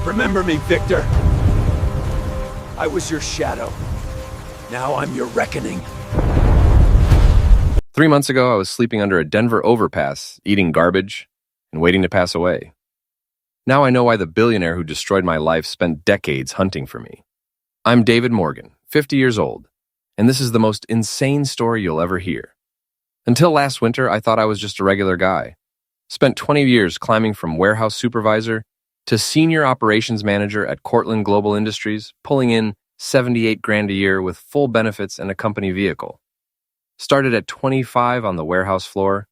Remember me, Victor. I was your shadow. Now I'm your reckoning. 3 months ago, I was sleeping under a Denver overpass, eating garbage, and waiting to pass away. Now I know why the billionaire who destroyed my life spent decades hunting for me. I'm David Morgan, 50 years old, and this is the most insane story you'll ever hear. Until last winter, I thought I was just a regular guy. Spent 20 years climbing from warehouse supervisor to senior operations manager at Cortland Global Industries, pulling in 78 grand a year with full benefits and a company vehicle. Started at 25 on the warehouse floor,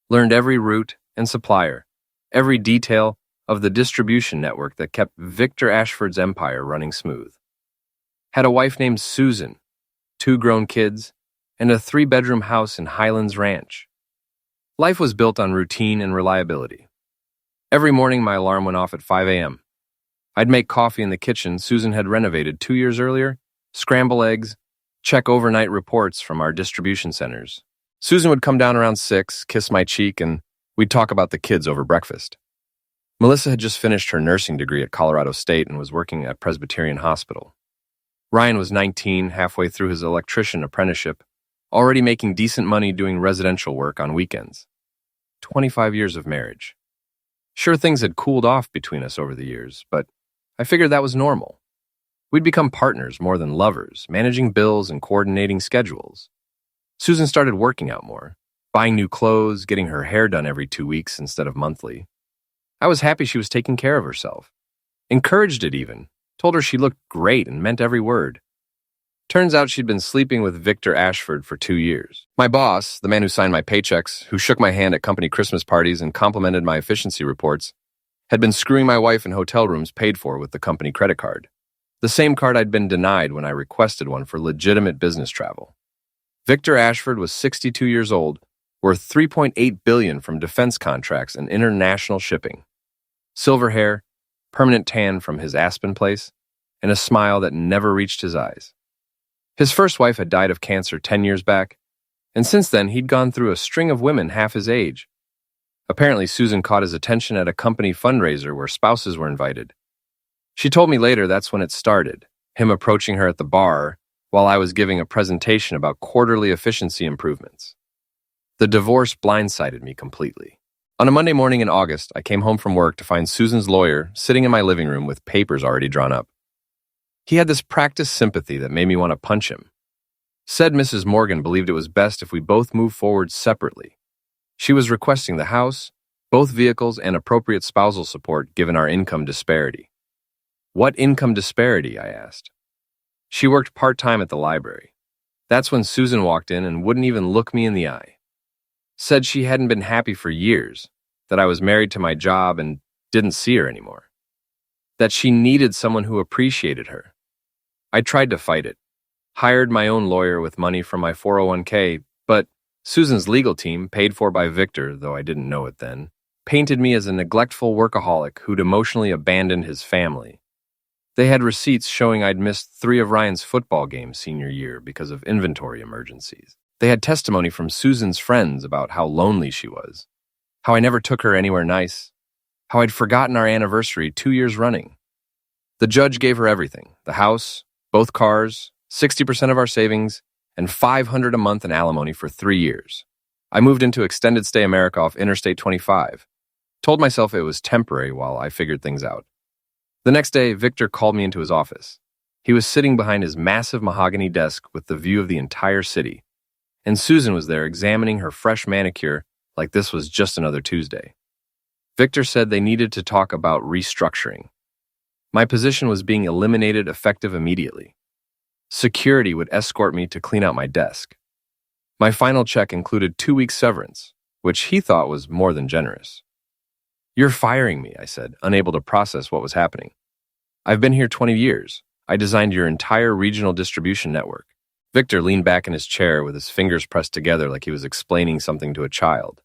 learned every route and supplier, every detail of the distribution network that kept Victor Ashford's empire running smooth. Had a wife named Susan, 2 grown kids, and a 3-bedroom house in Highlands Ranch. Life was built on routine and reliability. Every morning my alarm went off at 5 a.m. I'd make coffee in the kitchen Susan had renovated 2 years earlier, scramble eggs, check overnight reports from our distribution centers. Susan would come down around 6, kiss my cheek, and we'd talk about the kids over breakfast. Melissa had just finished her nursing degree at Colorado State and was working at Presbyterian Hospital. Ryan was 19, halfway through his electrician apprenticeship, already making decent money doing residential work on weekends. 25 years of marriage. Sure, things had cooled off between us over the years, but I figured that was normal. We'd become partners more than lovers, managing bills and coordinating schedules. Susan started working out more, buying new clothes, getting her hair done every 2 weeks instead of monthly. I was happy she was taking care of herself. Encouraged it even, told her she looked great and meant every word. Turns out she'd been sleeping with Victor Ashford for 2 years. My boss, the man who signed my paychecks, who shook my hand at company Christmas parties and complimented my efficiency reports, had been screwing my wife in hotel rooms paid for with the company credit card. The same card I'd been denied when I requested one for legitimate business travel. Victor Ashford was 62 years old, worth $3.8 billion from defense contracts and international shipping. Silver hair, permanent tan from his Aspen place, and a smile that never reached his eyes. His first wife had died of cancer 10 years back, and since then he'd gone through a string of women half his age. Apparently, Susan caught his attention at a company fundraiser where spouses were invited. She told me later that's when it started, him approaching her at the bar while I was giving a presentation about quarterly efficiency improvements. The divorce blindsided me completely. On a Monday morning in August, I came home from work to find Susan's lawyer sitting in my living room with papers already drawn up. He had this practiced sympathy that made me want to punch him. Said Mrs. Morgan believed it was best if we both moved forward separately. She was requesting the house, both vehicles, and appropriate spousal support given our income disparity. What income disparity? I asked. She worked part-time at the library. That's when Susan walked in and wouldn't even look me in the eye. Said she hadn't been happy for years, that I was married to my job and didn't see her anymore. That she needed someone who appreciated her. I tried to fight it. Hired my own lawyer with money from my 401k, but Susan's legal team, paid for by Victor, though I didn't know it then, painted me as a neglectful workaholic who'd emotionally abandoned his family. They had receipts showing I'd missed 3 of Ryan's football games senior year because of inventory emergencies. They had testimony from Susan's friends about how lonely she was, how I never took her anywhere nice, how I'd forgotten our anniversary 2 years running. The judge gave her everything, the house, both cars, 60% of our savings, and $500 a month in alimony for 3 years. I moved into extended stay America off Interstate 25. Told myself it was temporary while I figured things out. The next day, Victor called me into his office. He was sitting behind his massive mahogany desk with the view of the entire city. And Susan was there examining her fresh manicure like this was just another Tuesday. Victor said they needed to talk about restructuring. My position was being eliminated effective immediately. Security would escort me to clean out my desk. My final check included 2 weeks severance, which he thought was more than generous. "You're firing me," I said, unable to process what was happening. "I've been here 20 years. I designed your entire regional distribution network." Victor leaned back in his chair with his fingers pressed together like he was explaining something to a child.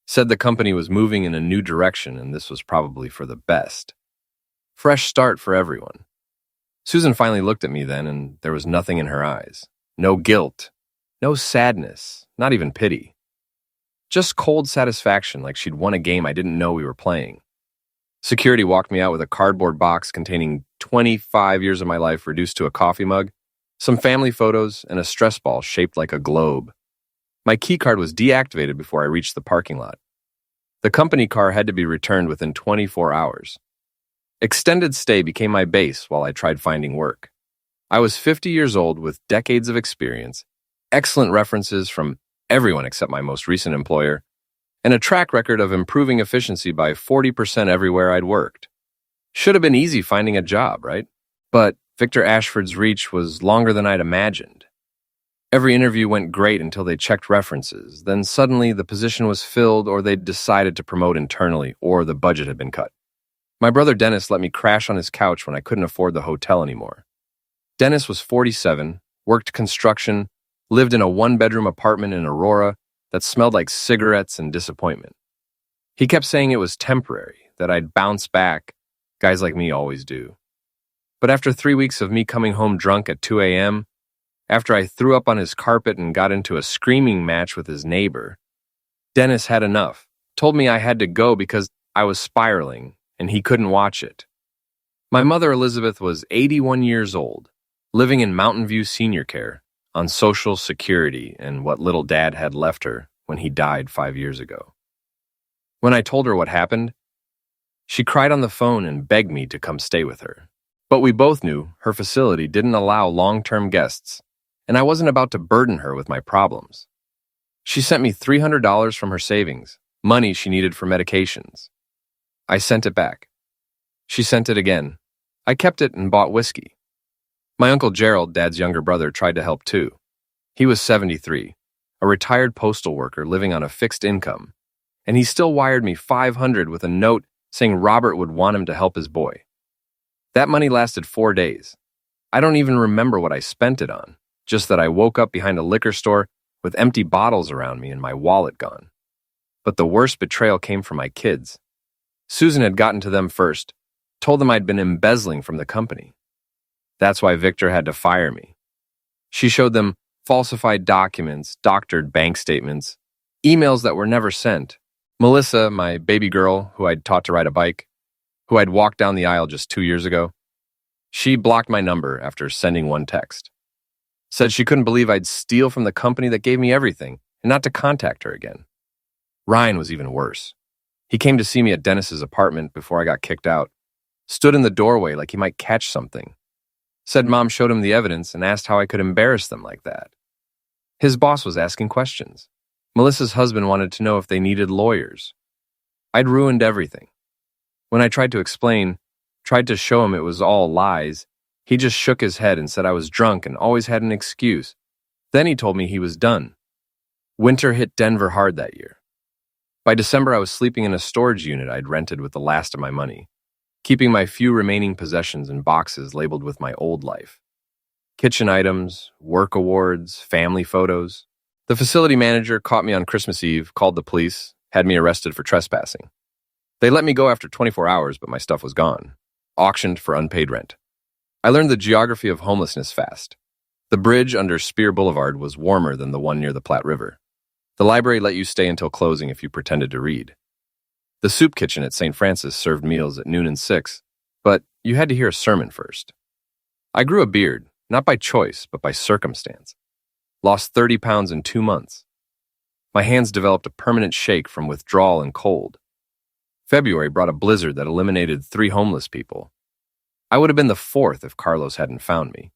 Said the company was moving in a new direction and this was probably for the best. Fresh start for everyone. Susan finally looked at me then, and there was nothing in her eyes. No guilt, no sadness, not even pity. Just cold satisfaction like she'd won a game I didn't know we were playing. Security walked me out with a cardboard box containing 25 years of my life reduced to a coffee mug, some family photos, and a stress ball shaped like a globe. My keycard was deactivated before I reached the parking lot. The company car had to be returned within 24 hours. Extended stay became my base while I tried finding work. I was 50 years old with decades of experience, excellent references from everyone except my most recent employer, and a track record of improving efficiency by 40% everywhere I'd worked. Should have been easy finding a job, right? But Victor Ashford's reach was longer than I'd imagined. Every interview went great until they checked references. Then suddenly the position was filled, or they'd decided to promote internally, or the budget had been cut. My brother Dennis let me crash on his couch when I couldn't afford the hotel anymore. Dennis was 47, worked construction, lived in a one-bedroom apartment in Aurora that smelled like cigarettes and disappointment. He kept saying it was temporary, that I'd bounce back. Guys like me always do. But after 3 weeks of me coming home drunk at 2 a.m., after I threw up on his carpet and got into a screaming match with his neighbor, Dennis had enough, told me I had to go because I was spiraling and he couldn't watch it. My mother Elizabeth was 81 years old, living in Mountain View Senior Care, on Social Security and what little Dad had left her when he died 5 years ago. When I told her what happened, she cried on the phone and begged me to come stay with her. But we both knew her facility didn't allow long-term guests, and I wasn't about to burden her with my problems. She sent me $300 from her savings, money she needed for medications. I sent it back. She sent it again. I kept it and bought whiskey. My Uncle Gerald, Dad's younger brother, tried to help too. He was 73, a retired postal worker living on a fixed income, and he still wired me $500 with a note saying Robert would want him to help his boy. That money lasted 4 days. I don't even remember what I spent it on, just that I woke up behind a liquor store with empty bottles around me and my wallet gone. But the worst betrayal came from my kids. Susan had gotten to them first, told them I'd been embezzling from the company. That's why Victor had to fire me. She showed them falsified documents, doctored bank statements, emails that were never sent. Melissa, my baby girl, who I'd taught to ride a bike, who I'd walked down the aisle just 2 years ago, she blocked my number after sending one text. Said she couldn't believe I'd steal from the company that gave me everything and not to contact her again. Ryan was even worse. He came to see me at Dennis's apartment before I got kicked out, stood in the doorway like he might catch something. Said Mom showed him the evidence and asked how I could embarrass them like that. His boss was asking questions. Melissa's husband wanted to know if they needed lawyers. I'd ruined everything. When I tried to explain, tried to show him it was all lies, he just shook his head and said I was drunk and always had an excuse. Then he told me he was done. Winter hit Denver hard that year. By December, I was sleeping in a storage unit I'd rented with the last of my money, keeping my few remaining possessions in boxes labeled with my old life. Kitchen items, work awards, family photos. The facility manager caught me on Christmas Eve, called the police, had me arrested for trespassing. They let me go after 24 hours, but my stuff was gone, auctioned for unpaid rent. I learned the geography of homelessness fast. The bridge under Spear Boulevard was warmer than the one near the Platte River. The library let you stay until closing if you pretended to read. The soup kitchen at St. Francis served meals at noon and 6, but you had to hear a sermon first. I grew a beard, not by choice, but by circumstance. Lost 30 pounds in 2 months. My hands developed a permanent shake from withdrawal and cold. February brought a blizzard that eliminated 3 homeless people. I would have been the 4th if Carlos hadn't found me.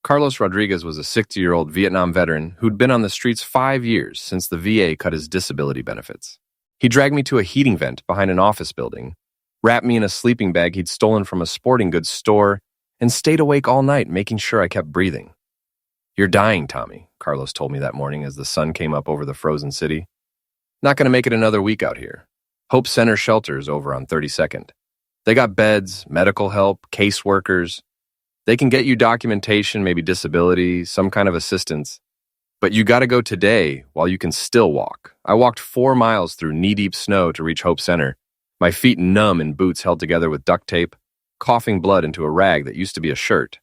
Carlos Rodriguez was a 60-year-old Vietnam veteran who'd been on the streets 5 years since the VA cut his disability benefits. He dragged me to a heating vent behind an office building, wrapped me in a sleeping bag he'd stolen from a sporting goods store, and stayed awake all night making sure I kept breathing. "You're dying, Tommy," Carlos told me that morning as the sun came up over the frozen city. "Not going to make it another week out here. Hope Center Shelter's over on 32nd. They got beds, medical help, caseworkers. They can get you documentation, maybe disability, some kind of assistance. But you gotta go today while you can still walk." I walked 4 miles through knee-deep snow to reach Hope Center, my feet numb in boots held together with duct tape, coughing blood into a rag that used to be a shirt.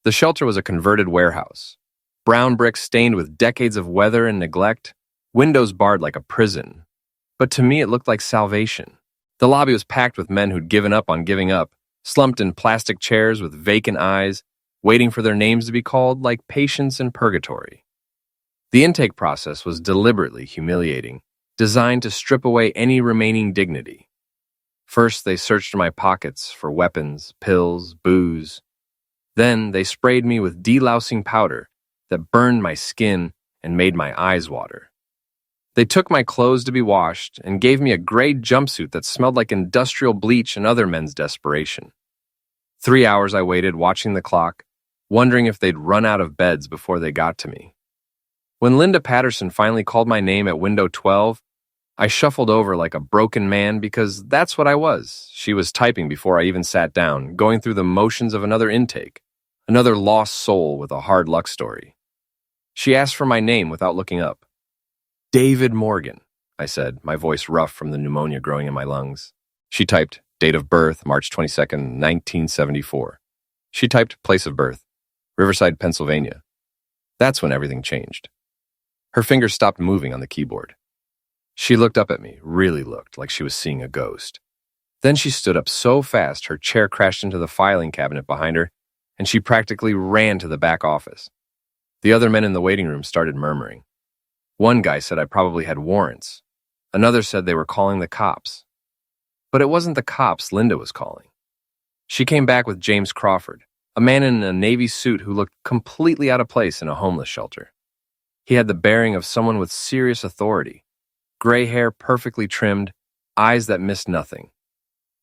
The shelter was a converted warehouse. Brown bricks stained with decades of weather and neglect, windows barred like a prison. But to me it looked like salvation. The lobby was packed with men who'd given up on giving up, slumped in plastic chairs with vacant eyes, waiting for their names to be called like patients in purgatory. The intake process was deliberately humiliating, designed to strip away any remaining dignity. First, they searched my pockets for weapons, pills, booze. Then, they sprayed me with delousing powder that burned my skin and made my eyes water. They took my clothes to be washed and gave me a gray jumpsuit that smelled like industrial bleach and other men's desperation. 3 hours I waited, watching the clock, wondering if they'd run out of beds before they got to me. When Linda Patterson finally called my name at window 12, I shuffled over like a broken man because that's what I was. She was typing before I even sat down, going through the motions of another intake, another lost soul with a hard luck story. She asked for my name without looking up. David Morgan, I said, my voice rough from the pneumonia growing in my lungs. She typed, date of birth, March 22nd, 1974. She typed, place of birth, Riverside, Pennsylvania. That's when everything changed. Her fingers stopped moving on the keyboard. She looked up at me, really looked like she was seeing a ghost. Then she stood up so fast her chair crashed into the filing cabinet behind her, and she practically ran to the back office. The other men in the waiting room started murmuring. One guy said I probably had warrants. Another said they were calling the cops. But it wasn't the cops Linda was calling. She came back with James Crawford, a man in a Navy suit who looked completely out of place in a homeless shelter. He had the bearing of someone with serious authority. Gray hair perfectly trimmed, eyes that missed nothing.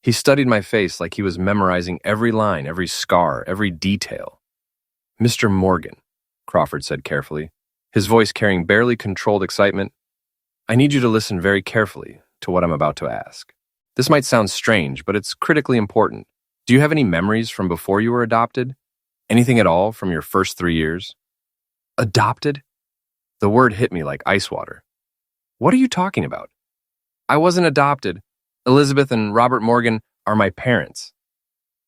He studied my face like he was memorizing every line, every scar, every detail. Mr. Morgan, Crawford said carefully, his voice carrying barely controlled excitement. I need you to listen very carefully to what I'm about to ask. This might sound strange, but it's critically important. Do you have any memories from before you were adopted? Anything at all from your first 3 years? Adopted? The word hit me like ice water. What are you talking about? I wasn't adopted. Elizabeth and Robert Morgan are my parents.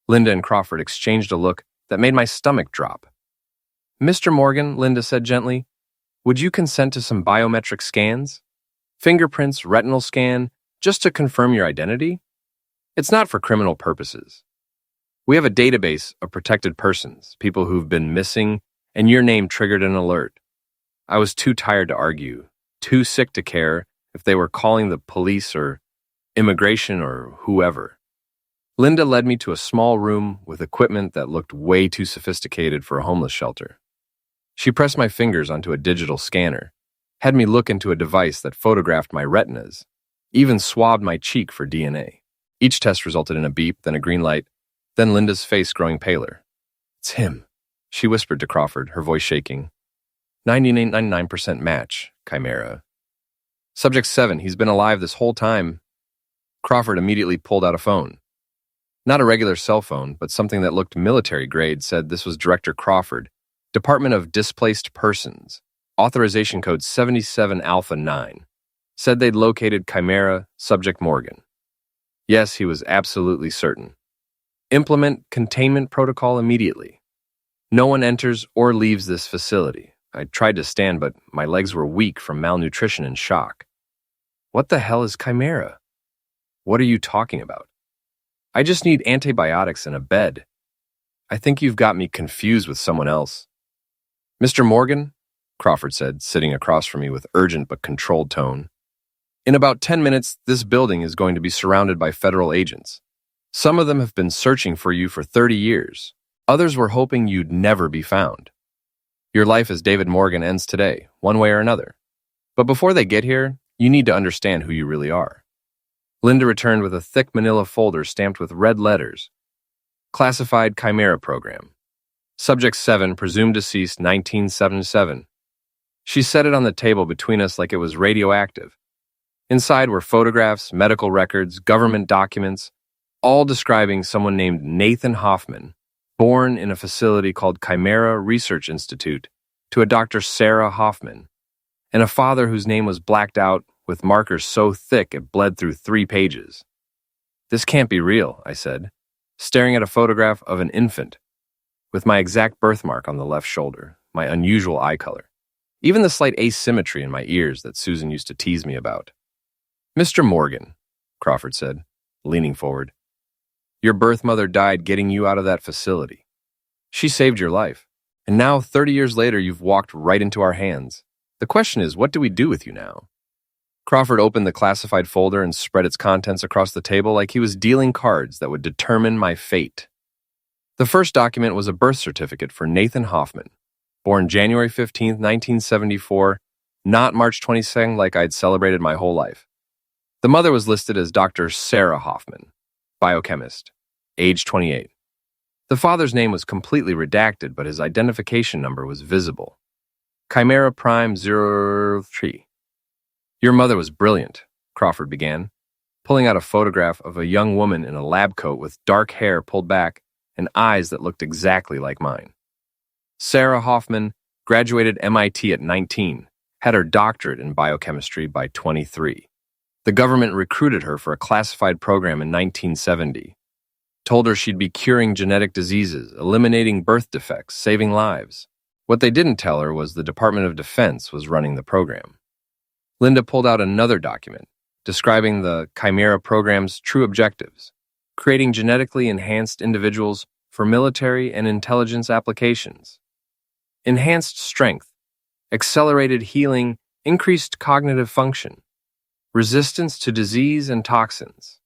Linda and Crawford exchanged a look that made my stomach drop. Mr. Morgan, Linda said gently, would you consent to some biometric scans? Fingerprints, retinal scan, just to confirm your identity? It's not for criminal purposes. We have a database of protected persons, people who've been missing, and your name triggered an alert. I was too tired to argue, too sick to care if they were calling the police or immigration or whoever. Linda led me to a small room with equipment that looked way too sophisticated for a homeless shelter. She pressed my fingers onto a digital scanner, had me look into a device that photographed my retinas, even swabbed my cheek for DNA. Each test resulted in a beep, then a green light, then Linda's face growing paler. It's him, she whispered to Crawford, her voice shaking. 99% match, Chimera. Subject 7, he's been alive this whole time. Crawford immediately pulled out a phone. Not a regular cell phone, but something that looked military grade, said this was Director Crawford, Department of Displaced Persons, authorization code 77 Alpha 9. Said they'd located Chimera, subject Morgan. Yes, he was absolutely certain. Implement containment protocol immediately. No one enters or leaves this facility. I tried to stand, but my legs were weak from malnutrition and shock. What the hell is Chimera? What are you talking about? I just need antibiotics and a bed. I think you've got me confused with someone else. Mr. Morgan, Crawford said, sitting across from me with urgent but controlled tone. In about 10 minutes, this building is going to be surrounded by federal agents. Some of them have been searching for you for 30 years. Others were hoping you'd never be found. Your life as David Morgan ends today, one way or another. But before they get here, you need to understand who you really are. Linda returned with a thick manila folder stamped with red letters. Classified Chimera Program. Subject 7, presumed deceased 1977. She set it on the table between us like it was radioactive. Inside were photographs, medical records, government documents, all describing someone named Nathan Hoffman, born in a facility called Chimera Research Institute, to a Dr. Sarah Hoffman, and a father whose name was blacked out with markers so thick it bled through 3 pages. This can't be real, I said, staring at a photograph of an infant, with my exact birthmark on the left shoulder, my unusual eye color, even the slight asymmetry in my ears that Susan used to tease me about. Mr. Morgan, Crawford said, leaning forward. Your birth mother died getting you out of that facility. She saved your life. And now, 30 years later, you've walked right into our hands. The question is, what do we do with you now? Crawford opened the classified folder and spread its contents across the table like he was dealing cards that would determine my fate. The first document was a birth certificate for Nathan Hoffman, born January 15, 1974, not March 22nd like I'd celebrated my whole life. The mother was listed as Dr. Sarah Hoffman, biochemist, age 28. The father's name was completely redacted, but his identification number was visible. Chimera Prime 03. Your mother was brilliant, Crawford began, pulling out a photograph of a young woman in a lab coat with dark hair pulled back and eyes that looked exactly like mine. Sarah Hoffman graduated MIT at 19, had her doctorate in biochemistry by 23. The government recruited her for a classified program in 1970. Told her she'd be curing genetic diseases, eliminating birth defects, saving lives. What they didn't tell her was the Department of Defense was running the program. Linda pulled out another document describing the Chimera program's true objectives, creating genetically enhanced individuals for military and intelligence applications. Enhanced strength, accelerated healing, increased cognitive function, resistance to disease and toxins.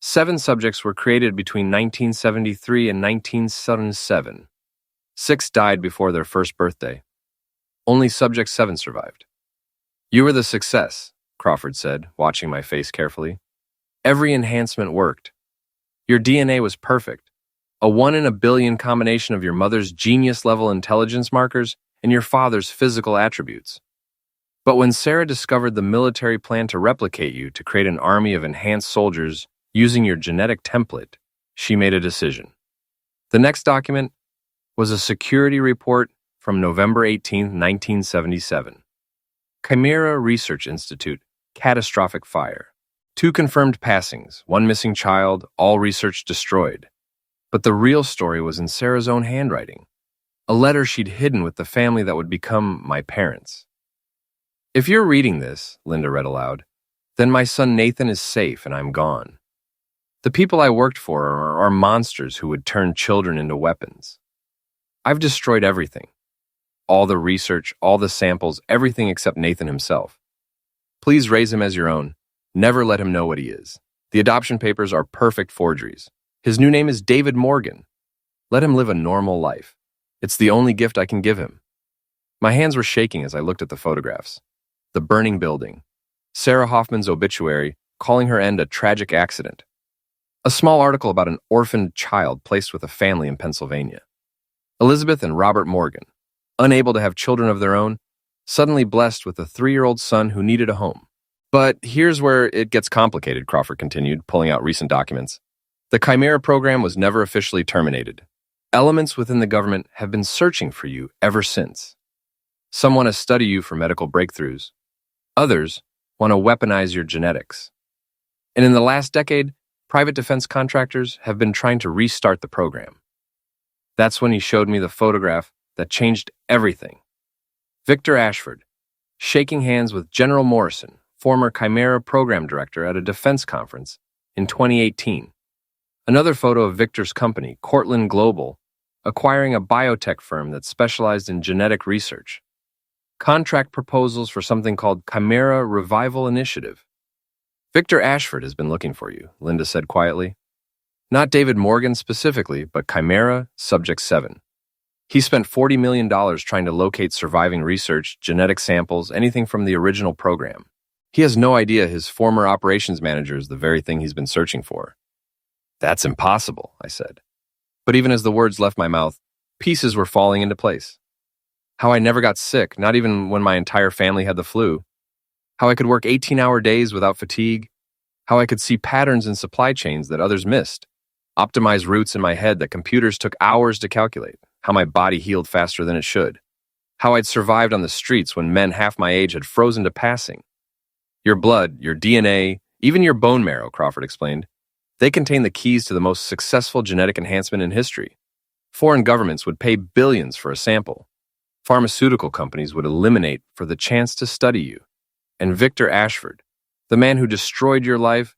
7 subjects were created between 1973 and 1977. 6 died before their first birthday. Only subject 7 survived. You were the success, Crawford said, watching my face carefully. Every enhancement worked. Your DNA was perfect. A 1 in a billion combination of your mother's genius-level intelligence markers and your father's physical attributes. But when Sarah discovered the military plan to replicate you to create an army of enhanced soldiers using your genetic template, she made a decision. The next document was a security report from November 18, 1977. Chimera Research Institute, catastrophic fire. 2 confirmed passings, 1 missing child, all research destroyed. But the real story was in Sarah's own handwriting, a letter she'd hidden with the family that would become my parents. If you're reading this, Linda read aloud, then my son Nathan is safe and I'm gone. The people I worked for are monsters who would turn children into weapons. I've destroyed everything. All the research, all the samples, everything except Nathan himself. Please raise him as your own. Never let him know what he is. The adoption papers are perfect forgeries. His new name is David Morgan. Let him live a normal life. It's the only gift I can give him. My hands were shaking as I looked at the photographs. The burning building. Sarah Hoffman's obituary, calling her end a tragic accident. A small article about an orphaned child placed with a family in Pennsylvania. Elizabeth and Robert Morgan, unable to have children of their own, suddenly blessed with a 3-year-old son who needed a home. But here's where it gets complicated, Crawford continued, pulling out recent documents. The Chimera program was never officially terminated. Elements within the government have been searching for you ever since. Some want to study you for medical breakthroughs. Others want to weaponize your genetics. And in the last decade, private defense contractors have been trying to restart the program. That's when he showed me the photograph that changed everything. Victor Ashford, shaking hands with General Morrison, former Chimera program director at a defense conference in 2018. Another photo of Victor's company, Cortland Global, acquiring a biotech firm that specialized in genetic research. Contract proposals for something called Chimera Revival Initiative. Victor Ashford has been looking for you, Linda said quietly. Not David Morgan specifically, but Chimera Subject 7. He spent $40 million trying to locate surviving research, genetic samples, anything from the original program. He has no idea his former operations manager is the very thing he's been searching for. That's impossible, I said. But even as the words left my mouth, pieces were falling into place. How I never got sick, not even when my entire family had the flu. How I could work 18-hour days without fatigue. How I could see patterns in supply chains that others missed. Optimize routes in my head that computers took hours to calculate. How my body healed faster than it should. How I'd survived on the streets when men half my age had frozen to passing. Your blood, your DNA, even your bone marrow, Crawford explained. They contain the keys to the most successful genetic enhancement in history. Foreign governments would pay billions for a sample. Pharmaceutical companies would eliminate for the chance to study you. And Victor Ashford, the man who destroyed your life,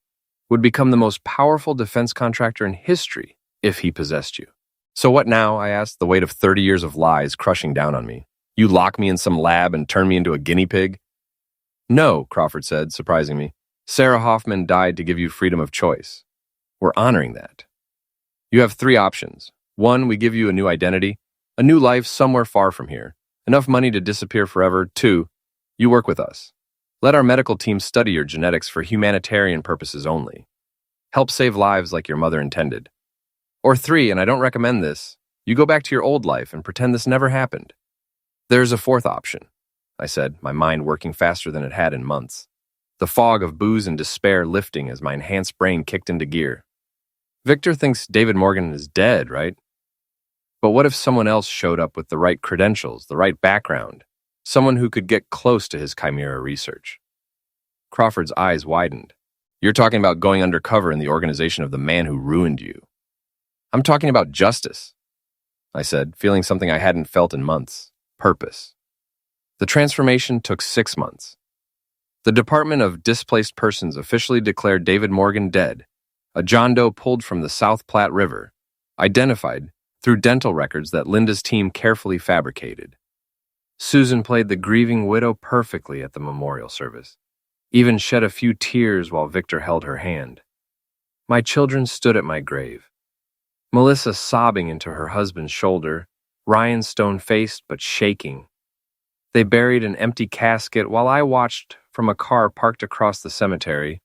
would become the most powerful defense contractor in history if he possessed you. So what now, I asked, the weight of 30 years of lies crushing down on me. You lock me in some lab and turn me into a guinea pig? No, Crawford said, surprising me. Sarah Hoffman died to give you freedom of choice. We're honoring that. You have 3 options. 1, we give you a new identity, a new life somewhere far from here, enough money to disappear forever. 2, you work with us. Let our medical team study your genetics for humanitarian purposes only. Help save lives like your mother intended. Or 3, and I don't recommend this, you go back to your old life and pretend this never happened. There's a 4th option, I said, my mind working faster than it had in months. The fog of booze and despair lifting as my enhanced brain kicked into gear. Victor thinks David Morgan is dead, right? But what if someone else showed up with the right credentials, the right background, someone who could get close to his chimera research? Crawford's eyes widened. You're talking about going undercover in the organization of the man who ruined you. I'm talking about justice, I said, feeling something I hadn't felt in months. Purpose. The transformation took 6 months. The Department of Displaced Persons officially declared David Morgan dead, a John Doe pulled from the South Platte River, identified through dental records that Linda's team carefully fabricated. Susan played the grieving widow perfectly at the memorial service, even shed a few tears while Victor held her hand. My children stood at my grave, Melissa sobbing into her husband's shoulder, Ryan stone-faced but shaking. They buried an empty casket while I watched from a car parked across the cemetery.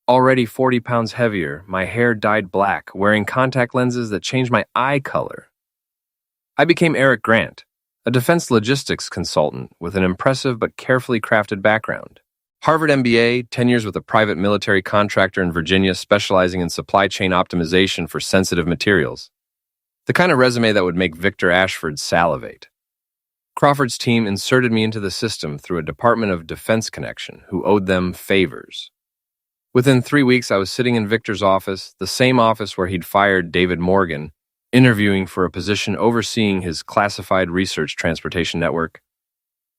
Already 40 pounds heavier, my hair dyed black, wearing contact lenses that changed my eye color. I became Eric Grant, a defense logistics consultant with an impressive but carefully crafted background. Harvard MBA, 10 years with a private military contractor in Virginia specializing in supply chain optimization for sensitive materials. The kind of resume that would make Victor Ashford salivate. Crawford's team inserted me into the system through a Department of Defense connection who owed them favors. Within 3 weeks, I was sitting in Victor's office, the same office where he'd fired David Morgan, interviewing for a position overseeing his classified research transportation network.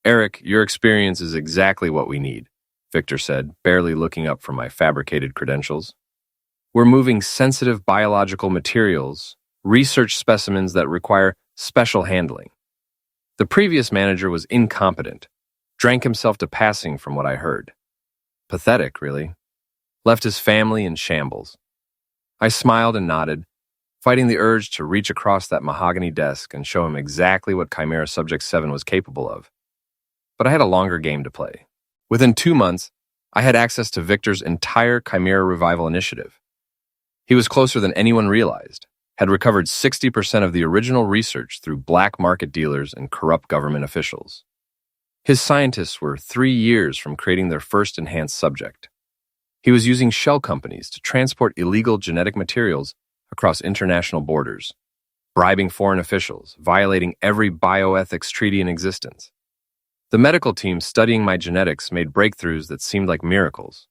Eric, your experience is exactly what we need, Victor said, barely looking up from my fabricated credentials. We're moving sensitive biological materials, research specimens that require special handling. The previous manager was incompetent, drank himself to passing from what I heard. Pathetic, really. Left his family in shambles. I smiled and nodded, fighting the urge to reach across that mahogany desk and show him exactly what Chimera Subject 7 was capable of. But I had a longer game to play. Within 2 months, I had access to Victor's entire Chimera Revival initiative. He was closer than anyone realized, had recovered 60% of the original research through black market dealers and corrupt government officials. His scientists were 3 years from creating their first enhanced subject. He was using shell companies to transport illegal genetic materials across international borders, bribing foreign officials, violating every bioethics treaty in existence. The medical team studying my genetics made breakthroughs that seemed like miracles.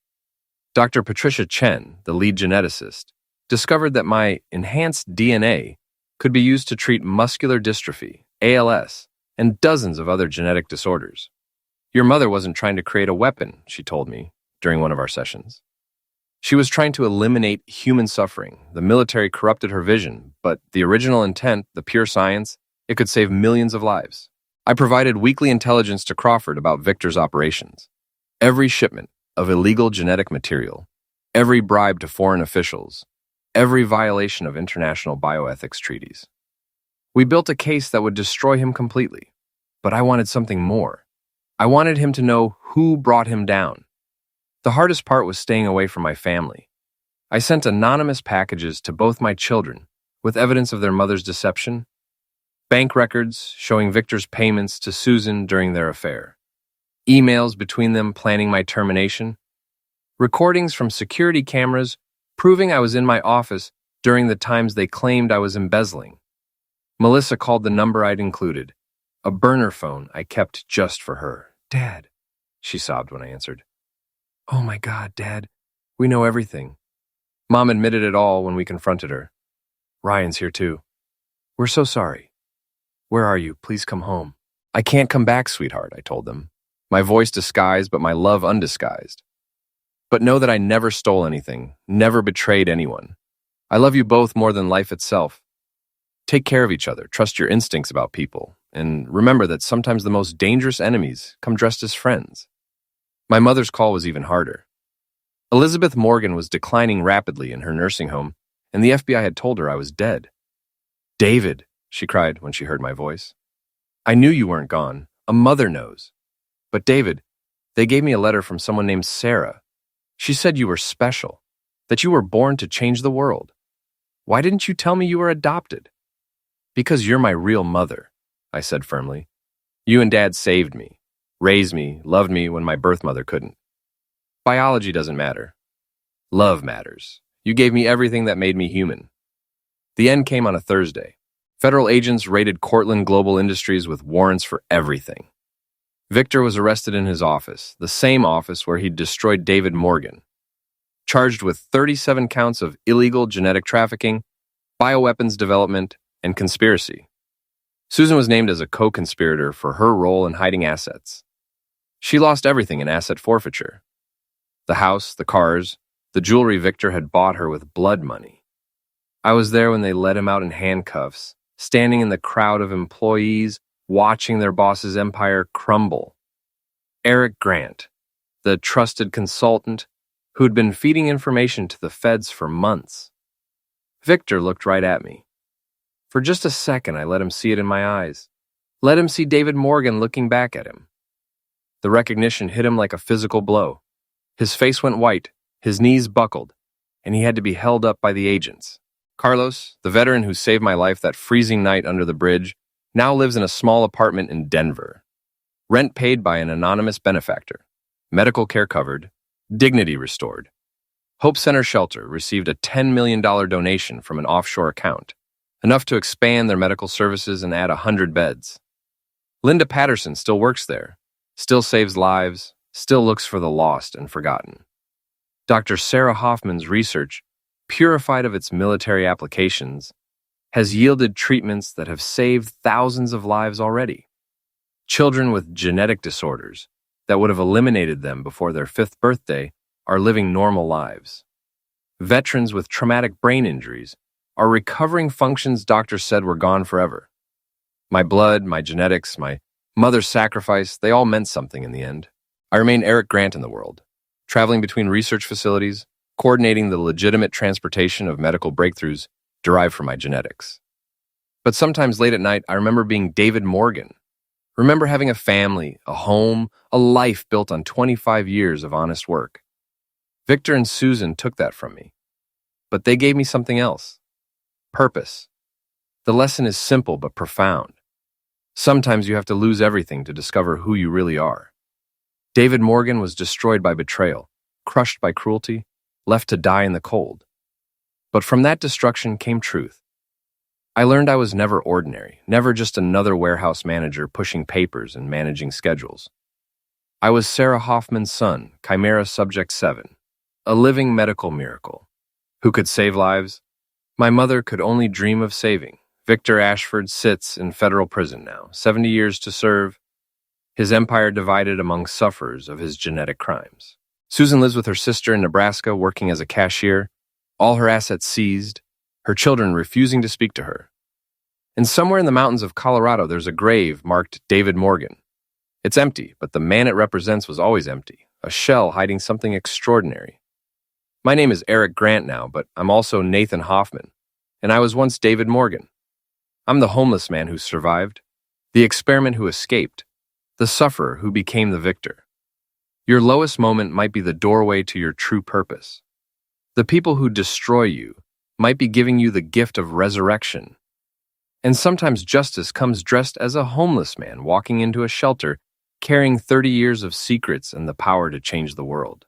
Dr. Patricia Chen, the lead geneticist, discovered that my enhanced DNA could be used to treat muscular dystrophy, ALS, and dozens of other genetic disorders. Your mother wasn't trying to create a weapon, she told me during one of our sessions. She was trying to eliminate human suffering. The military corrupted her vision, but the original intent, the pure science, it could save millions of lives. I provided weekly intelligence to Crawford about Victor's operations. Every shipment of illegal genetic material, every bribe to foreign officials, every violation of international bioethics treaties. We built a case that would destroy him completely, but I wanted something more. I wanted him to know who brought him down. The hardest part was staying away from my family. I sent anonymous packages to both my children with evidence of their mother's deception, bank records showing Victor's payments to Susan during their affair, emails between them planning my termination, recordings from security cameras proving I was in my office during the times they claimed I was embezzling. Melissa called the number I'd included, a burner phone I kept just for her. "Dad," she sobbed when I answered. "Oh my God, Dad, we know everything." Mom admitted it all when we confronted her. "Ryan's here too. We're so sorry. Where are you? Please come home." "I can't come back, sweetheart," I told them, my voice disguised but my love undisguised. But know that I never stole anything, never betrayed anyone. I love you both more than life itself. Take care of each other, trust your instincts about people, and remember that sometimes the most dangerous enemies come dressed as friends. My mother's call was even harder. Elizabeth Morgan was declining rapidly in her nursing home, and the FBI had told her I was dead. "David," she cried when she heard my voice. "I knew you weren't gone. A mother knows. But David, they gave me a letter from someone named Sarah. She said you were special, that you were born to change the world. Why didn't you tell me you were adopted?" "Because you're my real mother," I said firmly. "You and Dad saved me, raised me, loved me when my birth mother couldn't. Biology doesn't matter. Love matters. You gave me everything that made me human." The end came on a Thursday. Federal agents raided Cortland Global Industries with warrants for everything. Victor was arrested in his office, the same office where he'd destroyed David Morgan, charged with 37 counts of illegal genetic trafficking, bioweapons development, and conspiracy. Susan was named as a co-conspirator for her role in hiding assets. She lost everything in asset forfeiture. The house, the cars, the jewelry Victor had bought her with blood money. I was there when they let him out in handcuffs, standing in the crowd of employees, watching their boss's empire crumble. Eric Grant, the trusted consultant who'd been feeding information to the feds for months. Victor looked right at me. For just a second, I let him see it in my eyes. Let him see David Morgan looking back at him. The recognition hit him like a physical blow. His face went white, his knees buckled, and he had to be held up by the agents. Carlos, the veteran who saved my life that freezing night under the bridge, now lives in a small apartment in Denver. Rent paid by an anonymous benefactor. Medical care covered. Dignity restored. Hope Center Shelter received a $10 million donation from an offshore account, enough to expand their medical services and add 100 beds. Linda Patterson still works there, still saves lives, still looks for the lost and forgotten. Dr. Sarah Hoffman's research, purified of its military applications, has yielded treatments that have saved thousands of lives already. Children with genetic disorders that would have eliminated them before their 5th birthday are living normal lives. Veterans with traumatic brain injuries are recovering functions doctors said were gone forever. My blood, my genetics, my mother's sacrifice, they all meant something in the end. I remain Eric Grant in the world, traveling between research facilities, coordinating the legitimate transportation of medical breakthroughs derived from my genetics. But sometimes late at night, I remember being David Morgan. Remember having a family, a home, a life built on 25 years of honest work. Victor and Susan took that from me. But they gave me something else. Purpose. The lesson is simple but profound. Sometimes you have to lose everything to discover who you really are. David Morgan was destroyed by betrayal, crushed by cruelty, left to die in the cold. But from that destruction came truth. I learned I was never ordinary, never just another warehouse manager pushing papers and managing schedules. I was Sarah Hoffman's son, Chimera Subject 7, a living medical miracle. Who could save lives? My mother could only dream of saving. Victor Ashford sits in federal prison now, 70 years to serve, his empire divided among sufferers of his genetic crimes. Susan lives with her sister in Nebraska, working as a cashier, all her assets seized, her children refusing to speak to her. And somewhere in the mountains of Colorado, there's a grave marked David Morgan. It's empty, but the man it represents was always empty, a shell hiding something extraordinary. My name is Eric Grant now, but I'm also Nathan Hoffman, and I was once David Morgan. I'm the homeless man who survived, the experiment who escaped, the sufferer who became the victor. Your lowest moment might be the doorway to your true purpose. The people who destroy you might be giving you the gift of resurrection. And sometimes justice comes dressed as a homeless man walking into a shelter, carrying 30 years of secrets and the power to change the world.